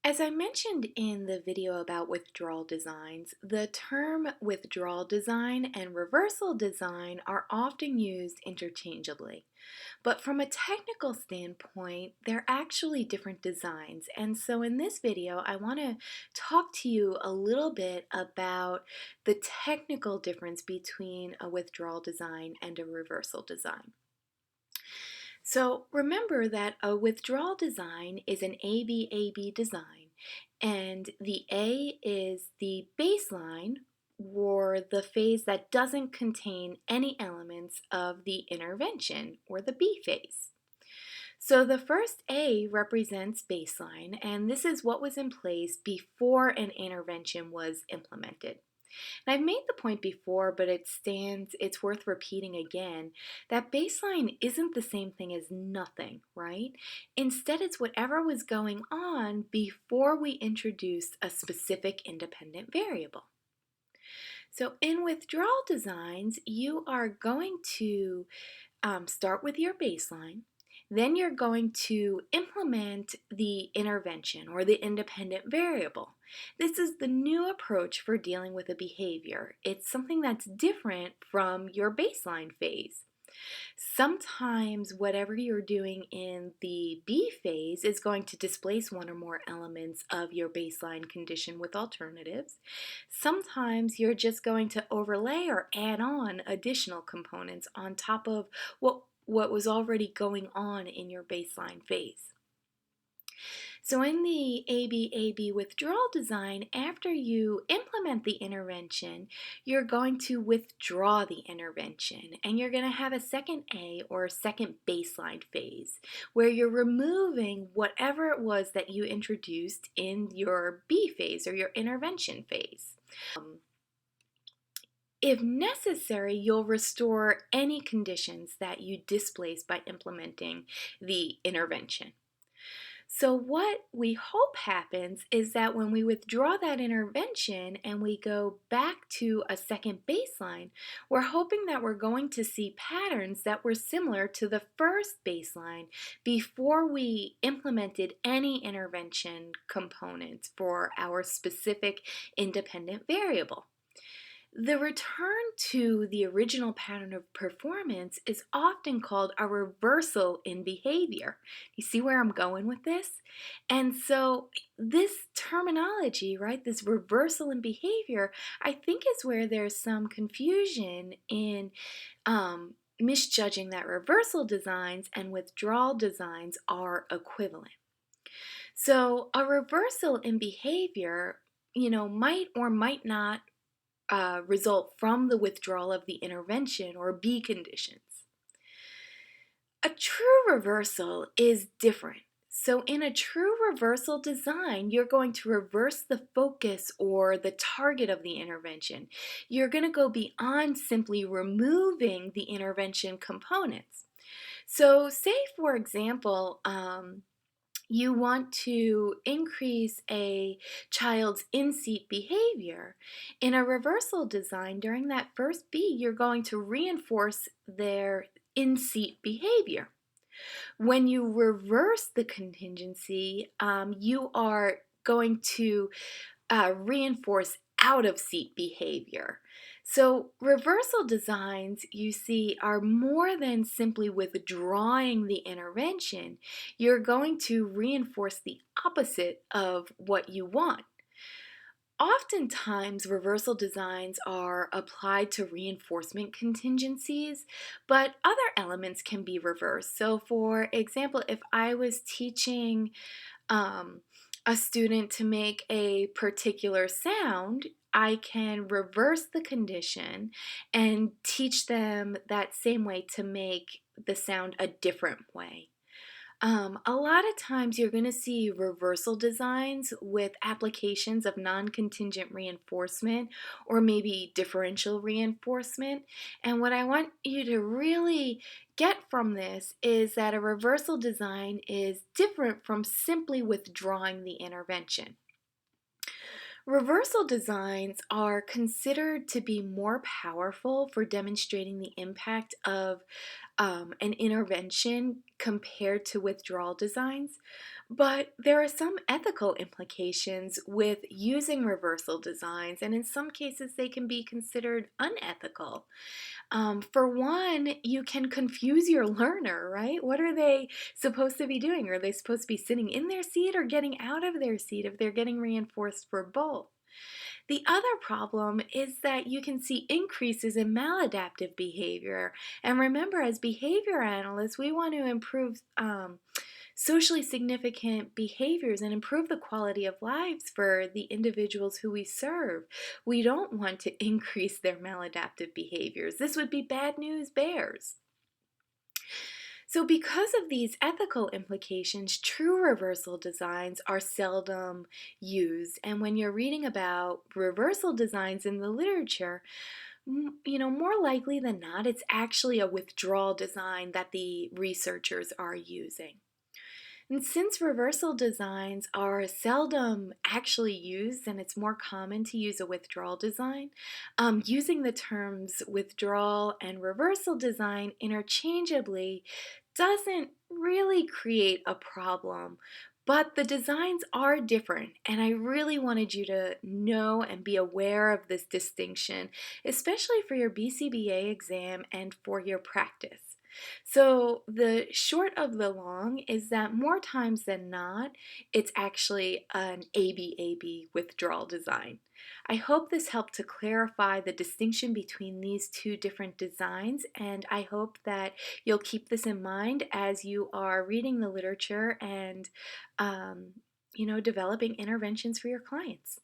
As I mentioned in the video about withdrawal designs, the term withdrawal design and reversal design are often used interchangeably. But from a technical standpoint, they're actually different designs. And so in this video, I want to talk to you a little bit about the technical difference between a withdrawal design and a reversal design. So remember that a withdrawal design is an ABAB design, and the A is the baseline or the phase that doesn't contain any elements of the intervention or the B phase. So the first A represents baseline, and this is what was in place before an intervention was implemented. And I've made the point before, but it's worth repeating again, that baseline isn't the same thing as nothing, right? Instead, it's whatever was going on before we introduced a specific independent variable. So in withdrawal designs, you are going to start with your baseline. Then you're going to implement the intervention or the independent variable. This is the new approach for dealing with a behavior. It's something that's different from your baseline phase. Sometimes whatever you're doing in the B phase is going to displace one or more elements of your baseline condition with alternatives. Sometimes you're just going to overlay or add on additional components on top of what was already going on in your baseline phase. So in the ABAB withdrawal design, after you implement the intervention, you're going to withdraw the intervention, and you're going to have a second A or second baseline phase where you're removing whatever it was that you introduced in your B phase or your intervention phase. If necessary, you'll restore any conditions that you displaced by implementing the intervention. So what we hope happens is that when we withdraw that intervention and we go back to a second baseline, we're hoping that we're going to see patterns that were similar to the first baseline before we implemented any intervention components for our specific independent variable. The return to the original pattern of performance is often called a reversal in behavior. You see where I'm going with this? And so this terminology, right, this reversal in behavior, I think is where there's some confusion in misjudging that reversal designs and withdrawal designs are equivalent. So a reversal in behavior, might or might not result from the withdrawal of the intervention or B conditions. A true reversal is different. So in a true reversal design, you're going to reverse the focus or the target of the intervention. You're going to go beyond simply removing the intervention components. So say, for example, you want to increase a child's in-seat behavior. In a reversal design, during that first B, you're going to reinforce their in-seat behavior. When you reverse the contingency, you are going to reinforce out-of-seat behavior. So reversal designs, you see, are more than simply withdrawing the intervention. You're going to reinforce the opposite of what you want. Oftentimes, reversal designs are applied to reinforcement contingencies, but other elements can be reversed. So for example, if I was teaching a student to make a particular sound, I can reverse the condition and teach them that same way to make the sound a different way. A lot of times you're going to see reversal designs with applications of non-contingent reinforcement or maybe differential reinforcement. And what I want you to really get from this is that a reversal design is different from simply withdrawing the intervention. Reversal designs are considered to be more powerful for demonstrating the impact of an intervention compared to withdrawal designs, but there are some ethical implications with using reversal designs, and in some cases, they can be considered unethical. For one, you can confuse your learner, right? What are they supposed to be doing? Are they supposed to be sitting in their seat or getting out of their seat if they're getting reinforced for both? The other problem is that you can see increases in maladaptive behavior. And remember, as behavior analysts, we want to improve socially significant behaviors and improve the quality of lives for the individuals who we serve. We don't want to increase their maladaptive behaviors. This would be bad news bears. So, because of these ethical implications, true reversal designs are seldom used. And when you're reading about reversal designs in the literature, more likely than not, it's actually a withdrawal design that the researchers are using. And since reversal designs are seldom actually used and it's more common to use a withdrawal design, using the terms withdrawal and reversal design interchangeably doesn't really create a problem. But the designs are different, and I really wanted you to know and be aware of this distinction, especially for your BCBA exam and for your practice. So, the short of the long is that more times than not, it's actually an ABAB withdrawal design. I hope this helped to clarify the distinction between these two different designs, and I hope that you'll keep this in mind as you are reading the literature and, developing interventions for your clients.